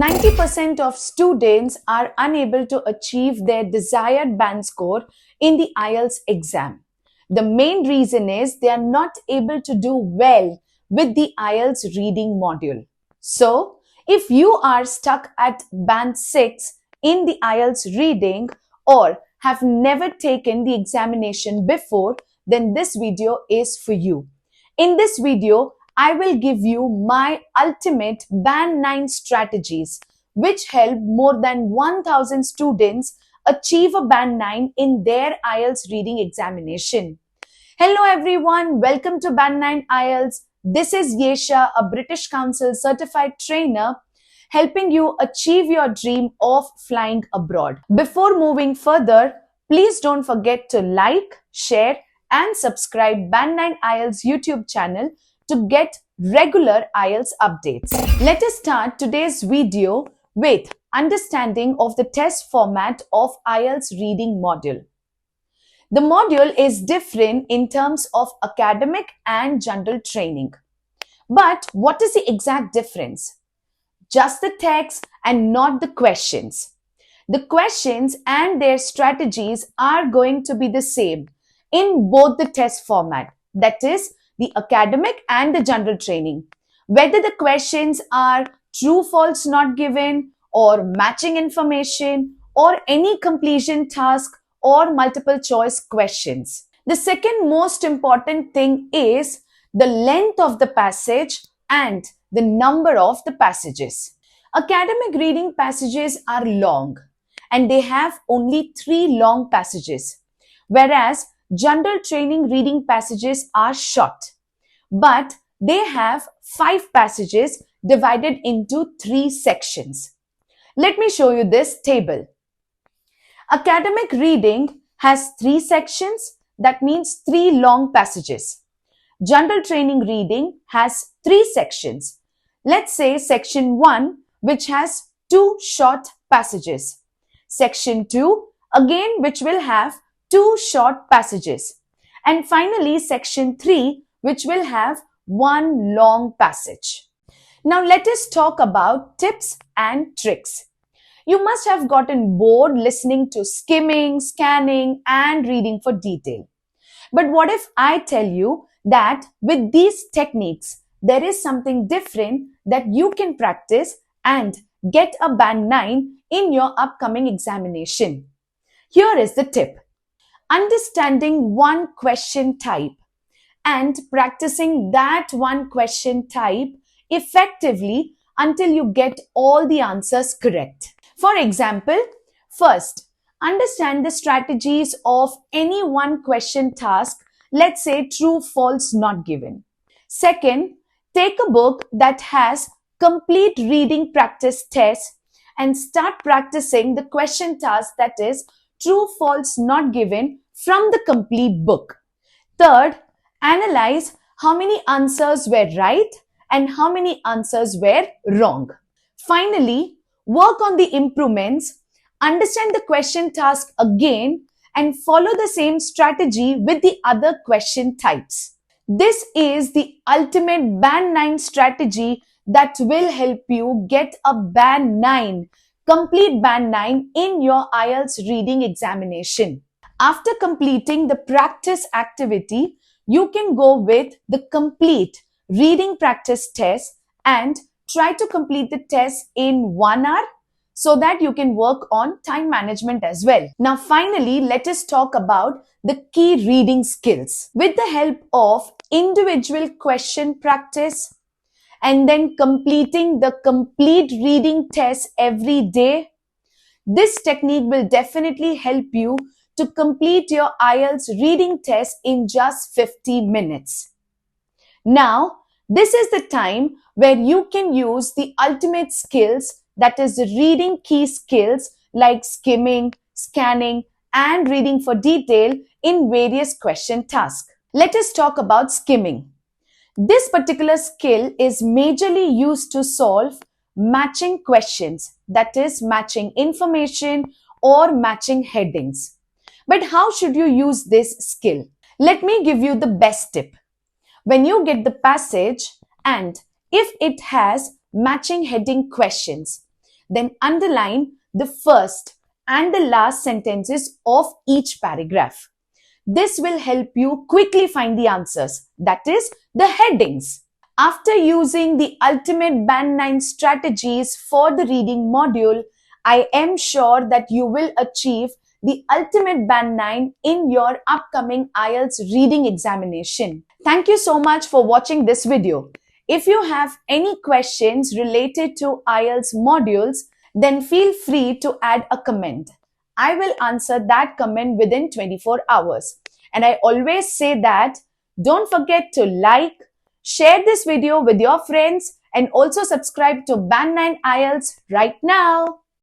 90% of students are unable to achieve their desired band score in the IELTS exam. The main reason is they are not able to do well with the IELTS reading module. So, if you are stuck at band 6 in the IELTS reading or have never taken the examination before, then this video is for you. In this video, I will give you my ultimate band 9 strategies which help more than 1000 students achieve a band 9 in their IELTS reading examination. Hello everyone, welcome to band 9 IELTS. This is Yesha, a British Council certified trainer helping you achieve your dream of flying abroad. Before moving further, please don't forget to like, share and subscribe band 9 IELTS YouTube channel to get regular IELTS updates. Let us start today's video with understanding of the test format of IELTS reading module. The module is different in terms of academic and general training. But what is the exact difference? Just the text and not the questions. The questions and their strategies are going to be the same in both the test format, that is, the academic and the general training. Whether the questions are true, false, not given, or matching information, or any completion task, or multiple choice questions. The second most important thing is the length of the passage and the number of the passages. Academic reading passages are long and they have only 3 long passages, whereas general training reading passages are short, but they have 5 passages divided into 3 sections. Let me show you this table. Academic reading has 3 sections, that means 3 long passages. General training reading has 3 sections. Let's say section 1, which has 2 short passages. Section 2, again, which will have 2 short passages. And finally, section 3, which will have 1 long passage. Now, let us talk about tips and tricks. You must have gotten bored listening to skimming, scanning, and reading for detail. But what if I tell you that with these techniques, there is something different that you can practice and get a band 9 in your upcoming examination? Here is the tip. Understanding one question type and practicing that one question type effectively until you get all the answers correct. For example, first, understand the strategies of any one question task, let's say true, false, not given. Second, take a book that has complete reading practice test and start practicing the question task, that is true, false, not given, from the complete book. Third, analyze how many answers were right and how many answers were wrong. Finally, work on the improvements, understand the question task again, and follow the same strategy with the other question types. This is the ultimate band 9 strategy that will help you get a band 9, complete band 9 in your IELTS reading examination. After completing the practice activity, you can go with the complete reading practice test and try to complete the test in 1 hour so that you can work on time management as well. Now finally, let us talk about the key reading skills. With the help of individual question practice and then completing the complete reading test every day, this technique will definitely help you to complete your IELTS reading test in just 50 minutes. Now, this is the time where you can use the ultimate skills, that is the reading key skills like skimming, scanning, and reading for detail in various question tasks. Let us talk about skimming. This particular skill is majorly used to solve matching questions, that is matching information or matching headings. But how should you use this skill? Let me give you the best tip. When you get the passage and if it has matching heading questions, Then underline the first and the last sentences of each paragraph. This will help you quickly find the answers, that is, the headings. After using the ultimate Band 9 strategies for the reading module, I am sure that you will achieve the ultimate Band 9 in your upcoming IELTS reading examination. Thank you so much for watching this video. If you have any questions related to IELTS modules, then feel free to add a comment. I will answer that comment within 24 hours. And I always say that don't forget to like, share this video with your friends, and also subscribe to Band 9 IELTS right now.